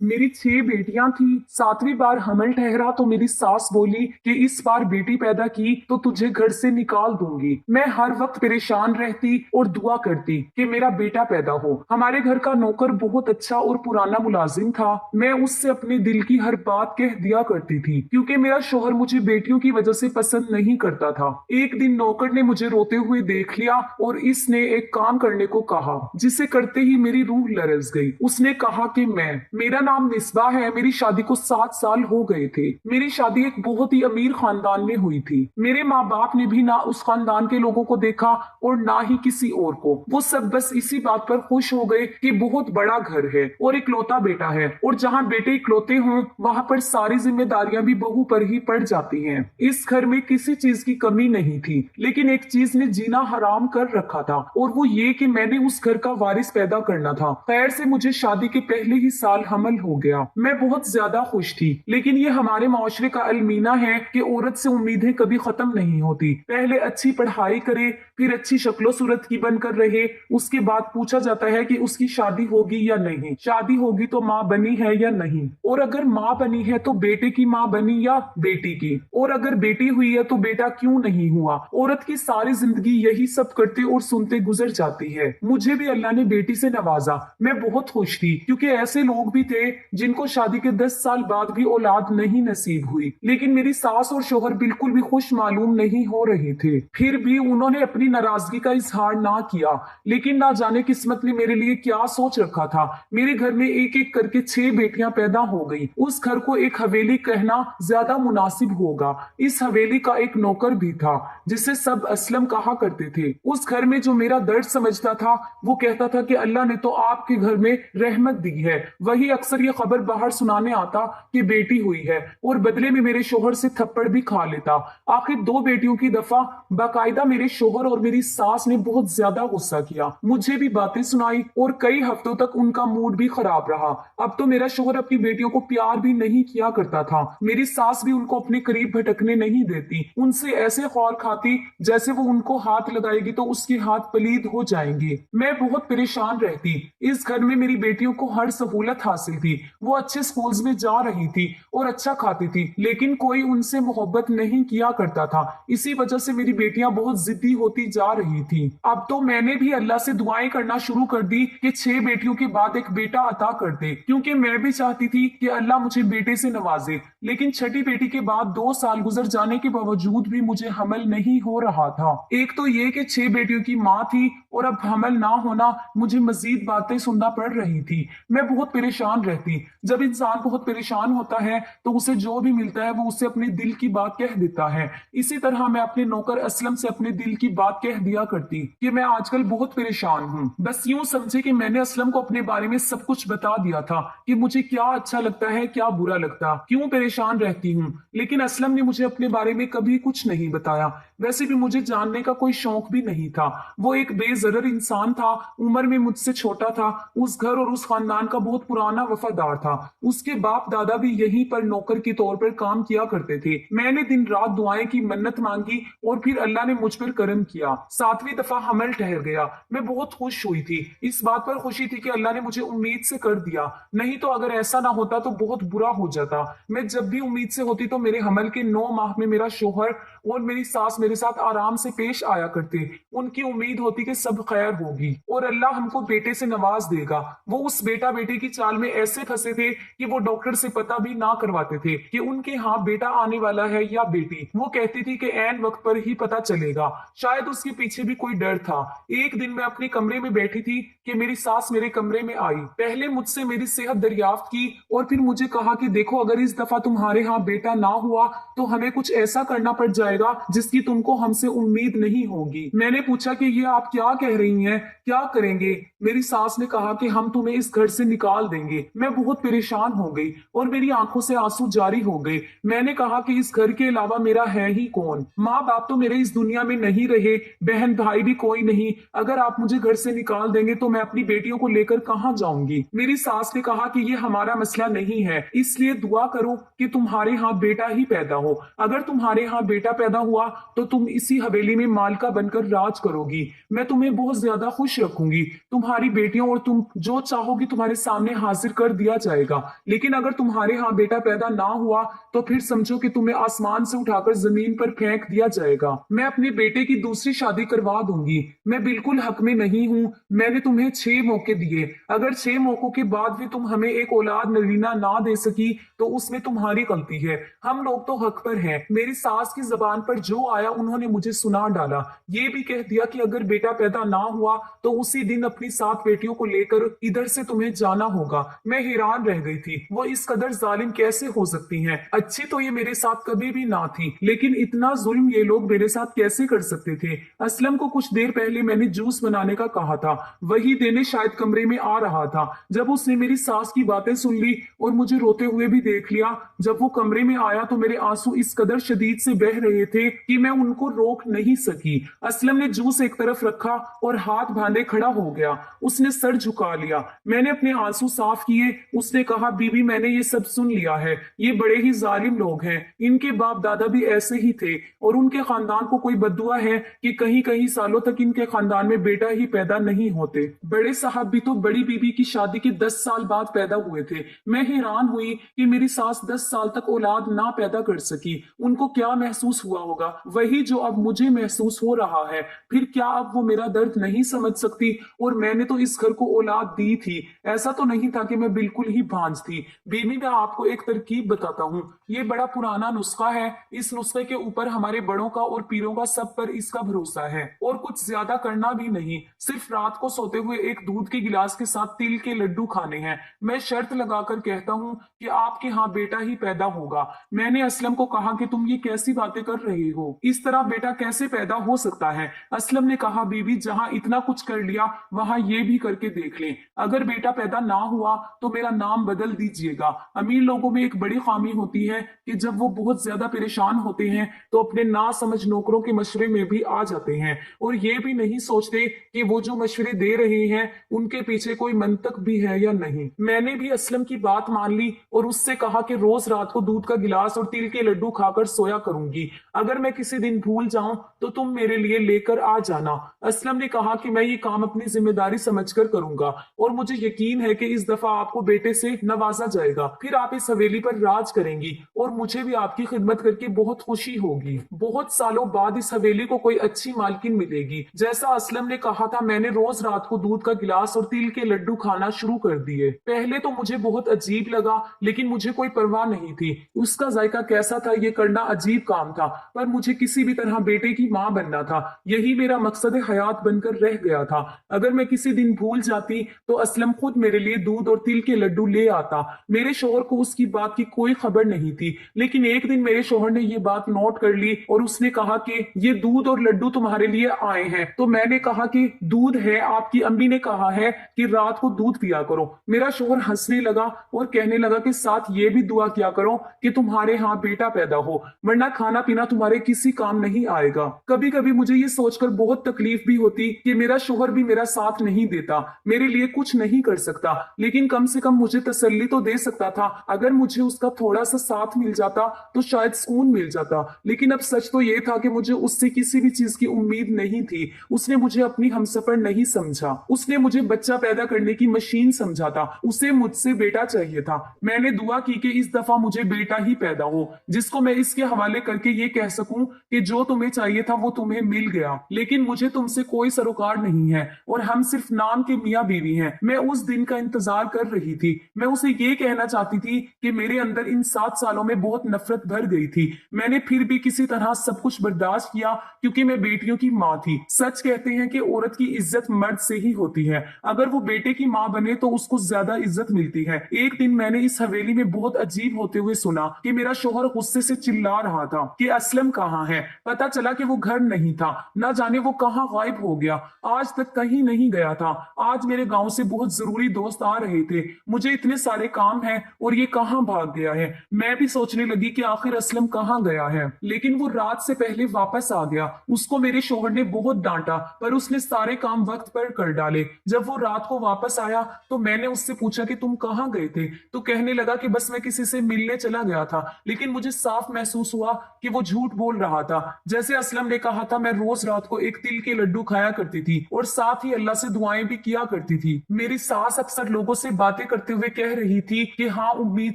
मेरी 6 बेटियां थी। 7वीं बार हमल ठहरा तो मेरी सास बोली कि इस बार बेटी पैदा की तो तुझे घर से निकाल दूंगी। मैं हर वक्त परेशान रहती और दुआ करती कि मेरा बेटा पैदा हो। हमारे घर का नौकर बहुत अच्छा और पुराना मुलाजिम था। मैं उससे अपने दिल की हर बात कह दिया करती थी क्योंकि मेरा शोहर मुझे बेटियों की वजह से पसंद नहीं करता था। एक दिन नौकर ने मुझे रोते हुए देख लिया और इसने एक काम करने को कहा जिसे करते ही मेरी रूह लरज गई। उसने कहा कि मेरा नाम मिसबा है। मेरी शादी को 7 साल हो गए थे। मेरी शादी एक बहुत ही अमीर खानदान में हुई थी। मेरे माँ बाप ने भी ना उस खानदान के लोगों को देखा और ना ही किसी और को। वो सब बस इसी बात पर खुश हो गए कि बहुत बड़ा घर है और इकलौता बेटा है, और जहाँ बेटे इकलौते हों वहां पर सारी जिम्मेदारियां भी बहू पर ही पड़ जाती हैं। इस घर में किसी चीज की कमी नहीं थी, लेकिन एक चीज ने जीना हराम कर रखा था, और वो ये कि मैंने उस घर का वारिस पैदा करना था। खैर से मुझे शादी के पहले ही साल हमल हो गया। मैं बहुत ज्यादा खुश थी, लेकिन ये हमारे माशरे का अलमीना है कि औरत से उम्मीदें कभी खत्म नहीं होती। पहले अच्छी पढ़ाई करे, फिर अच्छी शक्लो सूरत की बनकर रहे, उसके बाद पूछा जाता है कि उसकी शादी होगी या नहीं। शादी होगी तो माँ बनी है या नहीं, और अगर माँ बनी है तो बेटे की माँ बनी या बेटी की, और अगर बेटी हुई है तो बेटा क्यों नहीं हुआ। औरत की सारी जिंदगी यही सब करते और सुनते गुजर जाती है। मुझे भी अल्लाह ने बेटी से नवाजा। मैं बहुत खुश थी क्योंकि ऐसे लोग भी थे जिनको शादी के 10 साल बाद भी औलाद नहीं नसीब हुई, लेकिन मेरी सास और शोहर बिल्कुल भी खुश मालूम नहीं हो रहे थे। फिर भी उन्होंने अपनी नाराजगी का इजहार ना किया, लेकिन ना जाने किस्मत ने मेरे लिए क्या सोच रखा था। मेरे घर में एक एक करके 6 बेटियां पैदा हो गई। उस घर को एक हवेली कहना ज्यादा मुनासिब होगा। इस हवेली का एक नौकर भी था जिसे सब असलम कहा करते थे। उस घर में जो मेरा दर्द समझता था वो कहता था कि अल्लाह ने तो आपके घर में रहमत दी है। वही अक्सर ये खबर बाहर सुनाने आता कि बेटी हुई है, और बदले में मेरे शोहर से थप्पड़ भी खा लेता। आखिर 2 बेटियों की दफा बाकायदा मेरे शोहर और मेरी सास ने बहुत ज्यादा गुस्सा किया, मुझे भी बातें सुनाई, और कई हफ्तों तक उनका मूड भी खराब रहा। अब तो मेरा शोहर अपनी बेटियों को प्यार भी नहीं किया करता था। मेरी सास भी उनको अपने करीब भटकने नहीं देती। उनसे ऐसे खौर खाती जैसे वो उनको हाथ लगाएगी तो उसके हाथ पलीद हो जाएंगे। मैं बहुत परेशान रहती। इस घर में मेरी बेटियों को हर सहूलत हासिल थी। वो अच्छे स्कूल्स में जा रही थी और अच्छा खाती थी, लेकिन कोई उनसे मोहब्बत नहीं किया करता था। इसी वजह से मेरी बेटियां बहुत जिद्दी होती जा रही थी। अब तो मैंने भी अल्लाह से दुआएं करना शुरू कर दी कि 6 बेटियों के बाद एक बेटा अता कर दे, क्योंकि मैं भी चाहती थी कि अल्लाह मुझे बेटे से नवाजे। लेकिन छठी बेटी के बाद 2 साल गुजर जाने के बावजूद भी मुझे हमल नहीं हो रहा था। एक तो ये कि 6 बेटियों की माँ थी, और अब हमल ना होना मुझे मजीद बातें सुनना पड़ रही थी। मैं बहुत परेशान रहती। जब इंसान बहुत परेशान होता है तो उसे जो भी मिलता है वो उसे अपने दिल की बात कह देता है। इसी तरह मैं अपने नौकर असलम से अपने दिल की बात कह दिया करती कि मैं आजकल बहुत परेशान हूँ। बस यूं समझे कि मैंने असलम को अपने बारे में सब कुछ बता दिया था कि मुझे क्या अच्छा लगता है, क्या बुरा लगता, क्यों परेशान रहती हूँ। लेकिन असलम ने मुझे अपने बारे में कभी कुछ नहीं बताया। वैसे भी मुझे जानने का कोई शौक भी नहीं था। वो एक बेजरर इंसान था, उम्र में मुझसे छोटा था, उस घर और उस खानदान का बहुत पुराना वफादार था। उसके बाप दादा भी यहीं पर नौकर के तौर पर काम किया करते थे। मैंने दिन रात दुआएं की, मन्नत मांगी, और फिर अल्लाह ने मुझ पर करम किया। 7वीं दफा हमल ठहर गया। मैं बहुत खुश हुई थी। इस बात पर खुशी थी कि अल्लाह ने मुझे उम्मीद से कर दिया, नहीं तो अगर ऐसा ना होता तो बहुत बुरा हो जाता। मैं जब भी उम्मीद से होती तो मेरे हमल के 9 माह में मेरा शोहर और मेरी सास मेरे साथ आराम से पेश आया करते। उनकी उम्मीद होती कि सब खैर होगी और अल्लाह हमको बेटे से नवाज देगा। वो उस बेटा बेटे की चाल में ऐसे फंसे थे कि वो डॉक्टर से पता भी ना करवाते थे कि उनके यहाँ बेटा आने वाला है या बेटी। वो कहती थी कि ऐन वक्त पर ही पता चलेगा। शायद उसके पीछे भी कोई डर था। एक दिन मैं अपने कमरे में बैठी थी कि मेरी सास मेरे कमरे में आई। पहले मुझसे मेरी सेहत दरियाफ्त की और फिर मुझे कहा कि देखो, अगर इस दफा तुम्हारे यहाँ बेटा ना हुआ तो हमें कुछ ऐसा करना पड़ जाएगा जिसकी तुमको हमसे उम्मीद नहीं होगी। मैंने पूछा कि ये आप क्या कह रही हैं, क्या करेंगे? मेरी सास ने कहा कि हम तुम्हें इस घर से निकाल देंगे। मैं बहुत परेशान हो गई और मेरी आंखों से आंसू जारी हो गए। मैंने कहा कि इस घर के अलावा मेरा है ही कौन? माँ बाप तो मेरे इस दुनिया में नहीं रहे, बहन भाई भी कोई नहीं। अगर आप मुझे घर से निकाल देंगे तो मैं अपनी बेटियों को लेकर कहाँ जाऊंगी? मेरी सास ने कहा कि ये हमारा मसला नहीं है, इसलिए दुआ करो कि तुम्हारे यहाँ बेटा ही पैदा हो। अगर तुम्हारे यहाँ बेटा पैदा हुआ तो तुम इसी हवेली में मालका बनकर राज करोगी। मैं तुम्हें बहुत ज्यादा खुश रखूंगी। तुम्हारी बेटियों और तुम जो चाहोगी तुम्हारे सामने हाजिर कर कर दिया जाएगा, लेकिन अगर तुम्हारे यहाँ बेटा पैदा ना हुआ तो फिर समझो कि तुम्हें आसमान से उठाकर जमीन पर फेंक दिया जाएगा। मैं अपने बेटे की दूसरी शादी करवा दूंगी। मैं बिल्कुल हक में नहीं हूँ। मैंने तुम्हें 6 मौके दिए, अगर 6 मौकों के बाद भी तुम हमें एक औलाद नरीना ना दे सकी तो उसमें तुम्हारी गलती है। हम लोग तो हक पर हैं। मेरी सास की जबान पर जो आया उन्होंने मुझे सुना डाला। ये भी कह दिया कि अगर बेटा पैदा ना हुआ तो उसी दिन अपनी 7 बेटियों को लेकर इधर से तुम्हें जाना होगा। मैं हैरान रह गई थी, वो इस कदर जालिम कैसे हो सकती हैं? अच्छी तो ये मेरे साथ कभी भी ना थी, लेकिन इतना जुल्म ये लोग मेरे साथ कैसे कर सकते थे? असलम को कुछ देर पहले मैंने जूस बनाने का कहा था, वही देने शायद कमरे में आ रहा था जब उसने मेरी सास की बातें सुन ली और मुझे रोते हुए भी देख लिया। जब वो कमरे में आया तो मेरे आंसू इस कदर शदीद से बह रहे थे कि मैं उनको रोक नहीं सकी। असलम ने जूस एक तरफ रखा और हाथ बांधे खड़ा हो गया। उसने सर झुका लिया। मैंने अपने आंसू साफ किए। उसने कहा, बीबी मैंने ये सब सुन लिया है। ये बड़े ही जालिम लोग हैं। इनके बाप दादा भी ऐसे ही थे और उनके खानदान को कोई बद्दुआ है कि कहीं कहीं सालों तक इनके खानदान में बेटा ही पैदा नहीं होते। बड़े साहब भी तो बड़ी बीबी की शादी के 10 साल बाद पैदा हुए थे। मैं हैरान हुई कि मेरी सास 10 साल तक औलाद ना पैदा कर सकी। उनको क्या महसूस हुआ होगा? वही जो अब मुझे महसूस हो रहा है। फिर क्या अब वो मेरा दर्द नहीं समझ सकती? और मैंने तो इस घर को औलाद दी थी। ऐसा तो नहीं था कि मैं बिल्कुल ही भांज थी। बीबी मैं आपको एक तरकीब बताता हूँ। ये बड़ा पुराना नुस्खा है। इस नुस्खे के ऊपर हमारे बड़ों का और पीरों का सब पर इसका भरोसा है और कुछ ज्यादा करना भी नहीं। सिर्फ रात को सोते हुए एक दूध के गिलास के साथ तिल के लड्डू खाने हैं। मैं शर्त लगाकर कहता हूँ कि आपके यहाँ बेटा ही पैदा होगा। मैंने असलम को कहा कि तुम ये कैसी बातें कर रहे हो? इस तरह बेटा कैसे पैदा हो सकता है? असलम ने कहा, बीबी जहाँ इतना कुछ कर लिया वहां ये भी करके देख लें। अगर बेटा पैदा ना हुआ तो मेरा नाम बदल दीजिएगा। अमीर लोगों में एक बड़ी खामी होती है कि जब वो बहुत ज्यादा परेशान होते हैं तो अपने ना समझ नौकरों के मशवरे में भी आ जाते हैं और ये भी नहीं सोचते कि वो जो मशवरे दे रहे हैं उनके पीछे कोई मंतक भी है या नहीं। मैंने भी असलम की बात मान ली और उससे कहा कि रोज रात को दूध का गिलास और तिल के लड्डू खाकर सोया करूंगी। अगर मैं किसी दिन भूल जाऊं तो तुम मेरे लिए लेकर आ जाना। असलम ने कहा कि मैं ये काम अपनी जिम्मेदारी समझकर करूंगा और मुझे यकीन है कि इस दफा आपको बेटे से नवाजा जाएगा। फिर आप इस हवेली पर राज करेंगी और मुझे भी आपकी खिदमत करके बहुत खुशी होगी। बहुत सालों बाद इस हवेली को कोई अच्छी मालकिन मिलेगी। जैसा असलम ने कहा था, मैंने रोज रात को दूध का गिलास और तिल के लड्डू खाना शुरू कर दिए। पहले तो मुझे बहुत अजीब लगा, लेकिन मुझे कोई परवाह नहीं थी उसका जायका कैसा था। ये करना अजीब काम था, पर मुझे किसी भी तरह बेटे की मां बनना था। यही मेरा मकसद हयात बनकर रह गया था। अगर मैं किसी दिन भूल जाती तो असलम खुद मेरे लिए दूध और तिल के लड्डू ले आता। मेरे शोहर को उसकी बात की कोई खबर नहीं थी, लेकिन एक दिन मेरे शोहर ने ये बात नोट कर ली और उसने कहा कि ये दूध और लड्डू तुम्हारे लिए आए हैं। तो मैंने कहा कि दूध है, आपकी अम्मी ने कहा है कि रात को दूध पिया करो। मेरा शोहर हंसने लगा और कहने लगा कि साथ ये भी दुआ किया करो कि तुम्हारे यहाँ बेटा पैदा हो, वरना खाना पीना तुम्हारे किसी काम नहीं आएगा। कभी कभी मुझे ये सोचकर बहुत तकलीफ भी होती कि मेरा शोहर भी मेरा साथ नहीं देता, मेरे लिए कुछ नहीं कर सकता, लेकिन कम से कम मुझे तसल्ली तो दे सकता था। अगर मुझे उसका थोड़ा सा साथ मिल जाता तो शायद सुकून मिल जाता। लेकिन अब सच तो ये था कि मुझे उससे किसी भी चीज की उम्मीद नहीं थी। उसने मुझे अपनी हमसफर नहीं समझा। उसने मुझे बच्चा पैदा करने की मशीन समझा था। उसे मुझसे बेटा चाहिए था। मैंने दुआ की कि इस दफा मुझे बेटा ही पैदा हो, जिसको मैं इसके हवाले करके ये कह सकूं कि जो तुम्हें चाहिए था वो तुम्हें मिल गया। लेकिन मुझे तुमसे कोई सरोकार नहीं है और हम सिर्फ नाम के मियाँ बीवी हैं। मैं उस दिन का इंतजार कर रही थी। मैं उसे ये कहना चाहती थी कि मेरे अंदर इन 7 सालों में बहुत नफरत भर गई थी। मैंने फिर भी किसी तरह सब कुछ बर्दाश्त किया क्योंकि मैं बेटियों की माँ थी। सच कहते हैं कि औरत की इज्जत मर्द से ही होती है। अगर वो बेटे की माँ बने तो उसको ज्यादा इज्जत मिलती है। एक दिन मैंने इस हवेली में बहुत अजीब होते हुए सुना कि मेरा शोहर गुस्से से चिल्ला रहा था कि असलम कहाँ है। पता चला कि वो घर नहीं था। ना जाने वो कहाँ गायब हो गया। आज तक कहीं नहीं गया था। आज मेरे गांव से बहुत जरूरी दोस्त आ रहे थे। मुझे इतने सारे काम हैं और ये कहाँ भाग गया है। मैं भी सोचने लगी कि आखिर असलम कहाँ गया है, लेकिन वो रात से पहले वापस आ गया। उसको मेरे शोहर ने बहुत डांटा, पर उसने सारे काम वक्त पर कर डाले। जब वो रात को वापस आया तो मैंने उससे पूछा कि तुम कहाँ गए थे, तो कहने लगा कि बस मैं किसी से मिलने चला गया था। लेकिन मुझे साफ महसूस हुआ कि वो झूठ बोल रहा था। जैसे असलम ने कहा था, मैं रोज रात को एक तिल के लड्डू खाया करती थी और साथ ही अल्लाह से दुआएं भी किया करती थी। मेरी सास अक्सर लोगों से बातें बातें करते हुए कह रही थी कि हाँ उम्मीद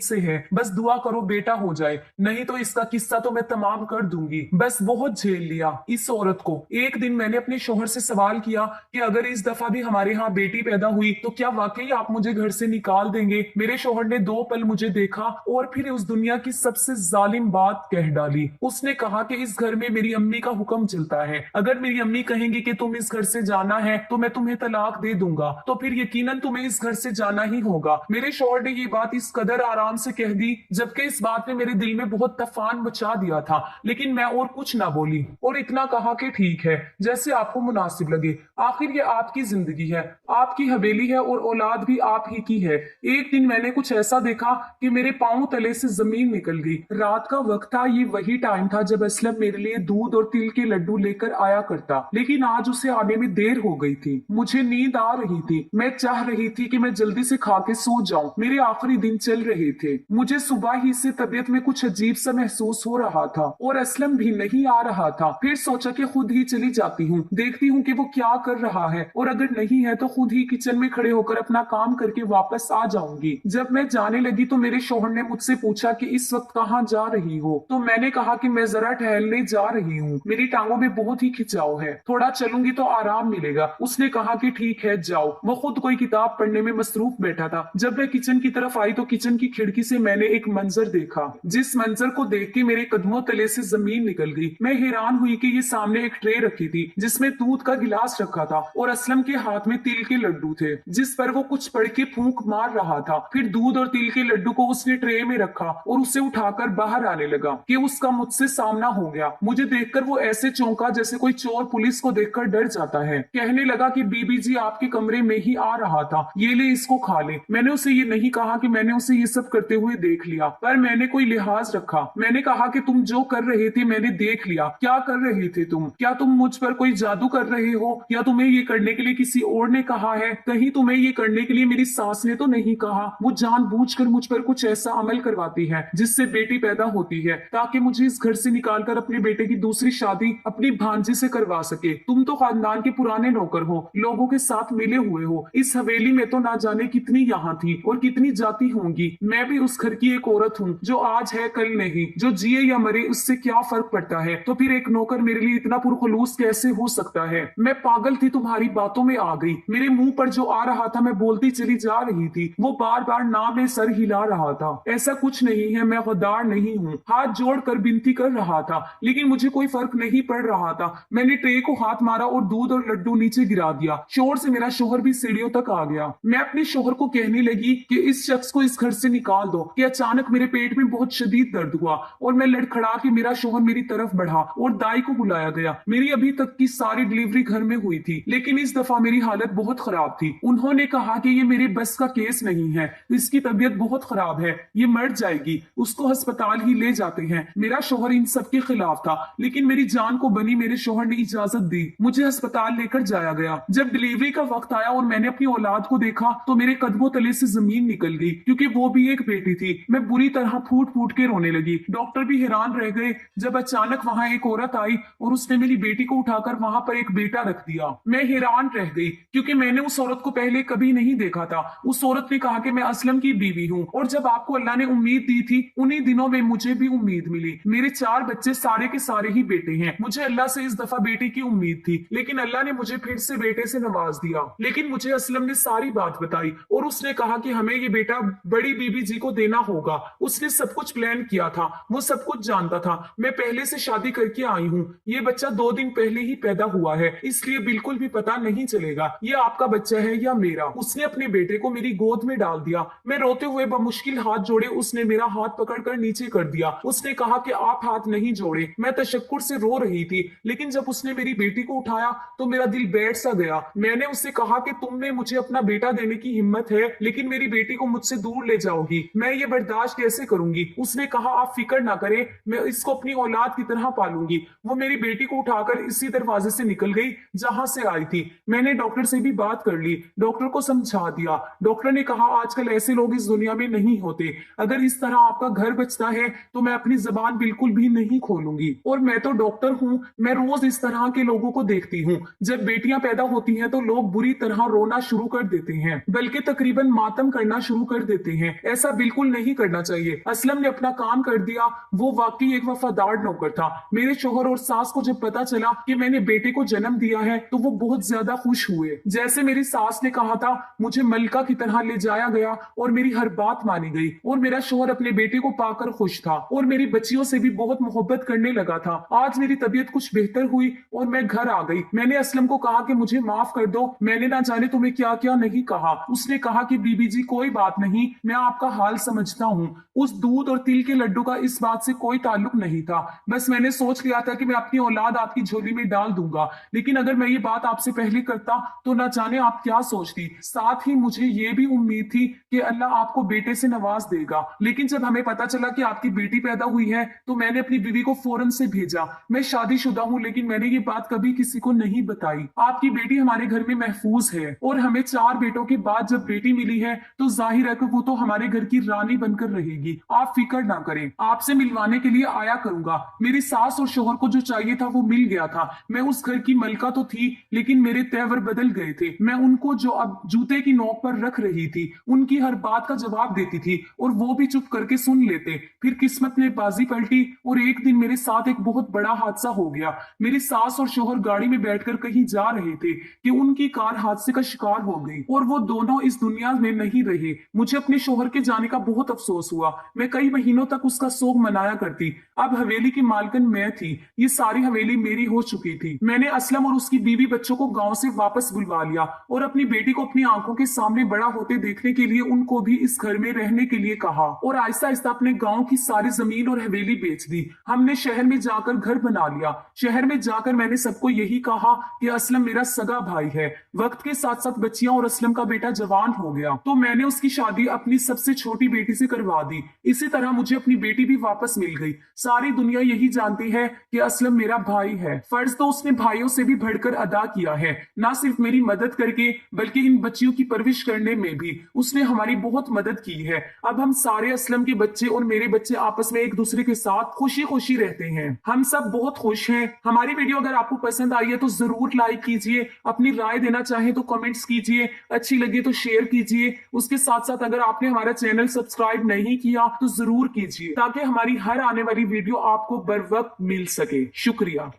से है, बस दुआ करो बेटा हो जाए, नहीं तो इसका किस्सा तो मैं तमाम कर दूंगी। बस बहुत झेल लिया इस औरत को। एक दिन मैंने अपने शोहर से सवाल किया कि अगर इस दफा भी हमारे यहाँ बेटी पैदा हुई तो क्या वाकई आप मुझे घर से निकाल देंगे? मेरे शोहर ने 2 पल मुझे देखा और फिर उस दुनिया की सबसे जालिम बात कह डाली। उसने कहा कि इस घर में मेरी अम्मी का हुक्म चलता है, अगर मेरी अम्मी कहेंगी कि तुम इस घर से जाना है तो मैं तुम्हें तलाक दे दूंगा, तो फिर यकीनन तुम्हें इस घर से जाना ही होगा। मेरे शोहर ने ये बात इस कदर आराम से कह दी जबकि इस बात ने मेरे दिल में बहुत तूफान मचा दिया था, लेकिन मैं और कुछ ना बोली और इतना कहा कि ठीक है, जैसे आपको मुनासिब लगे, आखिर ये आपकी जिंदगी है, आपकी हवेली है और औलाद भी आप ही की है। एक दिन मैंने कुछ ऐसा देखा कि मेरे पांव तले से जमीन निकल गई। रात का वक्त था, ये वही टाइम था जब असलम मेरे लिए दूध और तिल के लड्डू लेकर आया करता, लेकिन आज उसे आने में देर हो गई थी। मुझे नींद आ रही थी, मैं चाह रही थी कि मैं जल्दी से खा के सो जाऊं। मेरे आखिरी दिन चल रहे थे। मुझे सुबह ही से तबीयत में कुछ अजीब सा महसूस हो रहा था और असलम भी नहीं आ रहा था। फिर सोचा कि खुद ही चली जाती हूँ, देखती हूँ कि वो क्या कर रहा है, और अगर नहीं है तो खुद ही किचन में खड़े होकर अपना काम करके वापस आ जाऊंगी। जब मैं जाने लगी तो मेरे शोहर ने मुझसे पूछा कि इस वक्त कहाँ जा रही हो? तो मैंने कहा कि मैं जरा टहलने जा रही हूँ, मेरी टांगों में बहुत ही खिंचाव है, थोड़ा चलूंगी तो आराम मिलेगा। उसने कहा कि ठीक है जाओ। वो खुद कोई किताब पढ़ने में मसरूफ बैठा था। जब मैं किचन की तरफ आई तो किचन की खिड़की से मैंने एक मंजर देखा, जिस मंजर को देख के मेरे कदमों तले से जमीन निकल गई। मैं हैरान हुई कि ये सामने एक ट्रे रखी थी जिसमें दूध का गिलास रखा था और असलम के हाथ में तिल के लड्डू थे जिस पर वो कुछ पढ़ के फूंक मार रहा था। फिर दूध और तिल के लड्डू को उसने ट्रे में रखा और उसे उठाकर बाहर आने लगा कि उसका मुझसे सामना हो गया। मुझे देखकर वो ऐसे चौंका जैसे कोई चोर पुलिस को देखकर डर जाता है। कहने लगा कि बीबी जी आपके कमरे में ही आ रहा था, ये ले इसको खा ले। मैंने उसे ये नहीं कहा कि मैंने उसे ये सब करते हुए देख लिया, पर मैंने कोई लिहाज रखा। मैंने कहा कि तुम जो कर रहे थे मैंने देख लिया। क्या कर रहे थे तुम? क्या तुम मुझ पर कोई जादू कर रहे हो या तुम्हें ये करने के लिए किसी और ने कहा है? कहीं तुम्हें ये करने के लिए मेरी सास ने तो नहीं कहा? वो जानबूझकर मुझ पर कुछ ऐसा अमल करवाती है जिससे बेटी पैदा होती है ताकि मुझे इस घर से निकालकर अपने बेटे की दूसरी शादी अपनी भांजी से करवा सके। तुम तो खानदान के पुराने नौकर हो, लोगों के साथ मिले हुए हो। इस हवेली में तो ना जाने कितनी यहाँ थी और कितनी जाती होंगी। मैं भी उस घर की एक औरत हूँ जो आज है कल नहीं, जो जिए या मरे उससे क्या फर्क पड़ता है। तो फिर एक नौकर मेरे लिए इतना पुरखलूस कैसे हो सकता है? मैं पागल थी, तुम्हारी बातों में आ गई। मेरे मुंह पर जो आ रहा था मैं बोलती चली जा रही थी, वो बार बार ना में सर हिला रहा था। ऐसा कुछ नहीं है, मैं गद्दार नहीं हूँ। हाथ जोड़कर विनती कर रहा था लेकिन मुझे कोई फर्क नहीं पड़ रहा था। मैंने ट्रे को हाथ मारा और दूध और लड्डू नीचे गिरा दिया। शोर से मेरा शोहर भी सीढ़ियों तक आ गया। मैं अपने शोहर को कहने लगी कि इस शख्स को इस घर से निकाल दो कि अचानक मेरे पेट में बहुत शदीद दर्द हुआ और मैं लड़खड़ा के मेरा शोहर मेरी तरफ बढ़ा और दाई को बुलाया गया। मेरी अभी तक की सारी डिलीवरी घर में हुई थी लेकिन इस दफा मेरी हालत बहुत खराब थी। उन्होंने कहा कि ये मेरे बस का केस नहीं है, इसकी तबीयत बहुत खराब है, ये मर जाएगी, उसको अस्पताल ही ले जाते हैं। मेरा शोहर इन सब के खिलाफ था लेकिन मेरी जान को बनी मेरे शोहर ने इजाजत दी। मुझे अस्पताल लेकर जाया गया। जब डिलीवरी का वक्त आया और मैंने अपनी औलाद को देखा तो मेरे कदमों तले से जमीन निकल गई क्योंकि वो भी एक बेटी थी। मैं बुरी तरह फूट फूट के रोने लगी। डॉक्टर भी हैरान रह गए जब अचानक वहां एक औरत आई और उसने मेरी बेटी को उठाकर वहां पर एक बेटा रख दिया। मैं हैरान रह गई क्योंकि मैंने उस औरत को पहले कभी नहीं देखा था। उस औरत ने कहा कि मैं असलम की बीवी हूँ और जब आपको अल्लाह ने उम्मीद दी थी उन्हीं दिनों में मुझे भी उम्मीद मिली। मेरे 4 बच्चे सारे के सारे ही बेटे हैं। मुझे अल्लाह से इस दफा बेटी की उम्मीद थी लेकिन अल्लाह ने मुझे फिर से बेटे से नवाज दिया। लेकिन मुझे असलम ने सारी बात बताई और उसने कहा कि हमें ये बेटा बड़ी बीबी जी को देना होगा। उसने सब कुछ प्लान किया था, वो सब कुछ जानता था। मैं पहले से शादी करके आई हूँ, ये बच्चा 2 दिन पहले ही पैदा हुआ है इसलिए बिल्कुल भी पता नहीं चलेगा ये आपका बच्चा है या मेरा। उसने अपने बेटे को मेरी गोद में डाल दिया। मैं रोते हुए बमुश्किल हाथ जोड़े, उसने मेरा हाथ पकड़कर नीचे कर दिया। उसने कहा कि आप हाथ नहीं जोड़े। मैं तशक्कुर से रो रही थी लेकिन जब उसने मेरी बेटी को उठाया तो मेरा दिल बैठ सा गया। मैंने उससे कहा कि तुमने मुझे अपना बेटा देने की हिम्मत है लेकिन मेरी बेटी को मुझसे दूर ले जाओगी, मैं ये बर्दाश्त कैसे करूंगी? उसने कहा आप फिक्र ना करें, मैं इसको अपनी औलाद की तरह पालूंगी। वो मेरी बेटी को उठाकर इसी दरवाजे से निकल गई जहां से आई थी। मैंने डॉक्टर से भी बात कर ली, डॉक्टर को समझा दिया। डॉक्टर ने कहा आजकल ऐसे लोग इस दुनिया में नहीं होते, अगर इस तरह आपका घर बचता है तो मैं अपनी जबान बिल्कुल भी नहीं खोलूंगी। और मैं तो डॉक्टर हूँ, मैं रोज इस तरह के लोगों को देखती हूँ। जब बेटियां पैदा होती हैं तो लोग बुरी तरह रोना शुरू कर देते हैं, बल्कि तकरीबन तकरीबन मातम करना शुरू कर देते हैं। ऐसा बिल्कुल नहीं करना चाहिए। असलम ने अपना काम कर दिया। वो वाकई एक वफादार नौकर था। मेरे शोहर और सास को जब पता चला कि मैंने बेटे को जन्म दिया है तो वो बहुत ज्यादा खुश हुए। जैसे मेरी सास ने कहा था, मुझे मलका की तरह ले जाया गया और मेरी हर बात मानी गई और मेरा शोहर अपने बेटे को पाकर खुश था और मेरी बच्चियों से भी बहुत मोहब्बत करने लगा था। आज मेरी तबीयत कुछ बेहतर हुई और मैं घर आ गई। मैंने असलम को कहा कि मुझे माफ कर दो, मैंने ना जाने तुम्हें क्या क्या नहीं कहा। उसने कहा कि बीबी जी कोई बात नहीं, मैं आपका हाल समझता हूँ। उस दूध और तिल के लड्डू का इस बात से कोई ताल्लुक नहीं था। बस मैंने सोच लिया था कि मैं अपनी औलाद आपकी झोली में डाल दूंगा, लेकिन अगर मैं ये बात आपसे पहले करता तो ना जाने आप क्या सोचती। साथ ही मुझे ये भी उम्मीद थी कि अल्लाह आपको बेटे से नवाज देगा। लेकिन जब हमें पता चला कि आपकी बेटी पैदा हुई है तो मैंने अपनी बीवी को फौरन से भेजा। मैं शादीशुदा हूँ, लेकिन मैंने ये बात कभी किसी को नहीं बताई। आपकी बेटी हमारे घर में महफूज है और हमें 4 बेटों के बाद जब बेटी मिली है तो जाहिर है कि वो तो हमारे घर की रानी बनकर रहेगी। आप फिक्र ना करें, आपसे मिलवाने के लिए आया करूंगा। मेरी सास और शोहर को जो चाहिए था वो मिल गया था। मैं उस घर की मलका तो थी, लेकिन मेरे तेवर बदल गए थे। मैं उनको जो अब जूते की नोक पर रख रही थी, उनकी हर बात का जवाब देती थी और वो भी चुप करके सुन लेते। फिर किस्मत ने बाजी पलटी और एक दिन मेरे साथ एक बहुत बड़ा हादसा हो गया। मेरी सास और शोहर गाड़ी में बैठकर कहीं जा रहे थे कि उनकी कार हादसे का शिकार हो गई और वो दोनों इस दुनिया में नहीं रहे। मुझे अपने शोहर के जाने का बहुत अफसोस हुआ। मैं कई महीनों तक उसका शोक मनाया करती। अब हवेली की मालकिन मैं थी। ये सारी हवेली मेरी हो चुकी थी। मैंने असलम और उसकी बीवी बच्चों को गांव से वापस बुलवा लिया और अपनी बेटी को अपनी आंखों के सामने बड़ा होते देखने के लिए उनको भी इस घर में रहने के लिए कहा और आहिस्ता आहिस्ता अपने गांव की सारी जमीन और हवेली बेच दी। हमने शहर में जाकर घर बना लिया। शहर में जाकर मैंने सबको यही कहा कि असलम मेरा सगा भाई है। वक्त के साथ साथ बच्चियां और असलम का बेटा जवान हो गया तो मैंने उसकी शादी अपनी सबसे छोटी बेटी से करवा दी। इसी तरह मुझे अपनी बेटी भी वापस मिल गई। सारी दुनिया यही जानती है कि असलम मेरा भाई है। फर्ज तो उसने भाइयों से भी बढ़कर अदा किया है। ना सिर्फ मेरी मदद करके बल्कि इन बच्चियों की परवरिश करने में भी उसने हमारी बहुत मदद की है। अब हम सारे असलम के बच्चे और मेरे बच्चे आपस में एक दूसरे के साथ खुशी खुशी रहते हैं। हम सब बहुत खुश हैं। हमारी वीडियो अगर आपको पसंद आई है तो जरूर लाइक कीजिए। अपनी राय देना चाहें तो कमेंट्स कीजिए। अच्छी लगे तो शेयर कीजिए। उसके साथ साथ अगर आपने हमारा चैनल सब्सक्राइब नहीं किया तो जरूर कीजिए ताकि हमारी हर आने वाली वीडियो आपको बर वक्त मिल सके। शुक्रिया।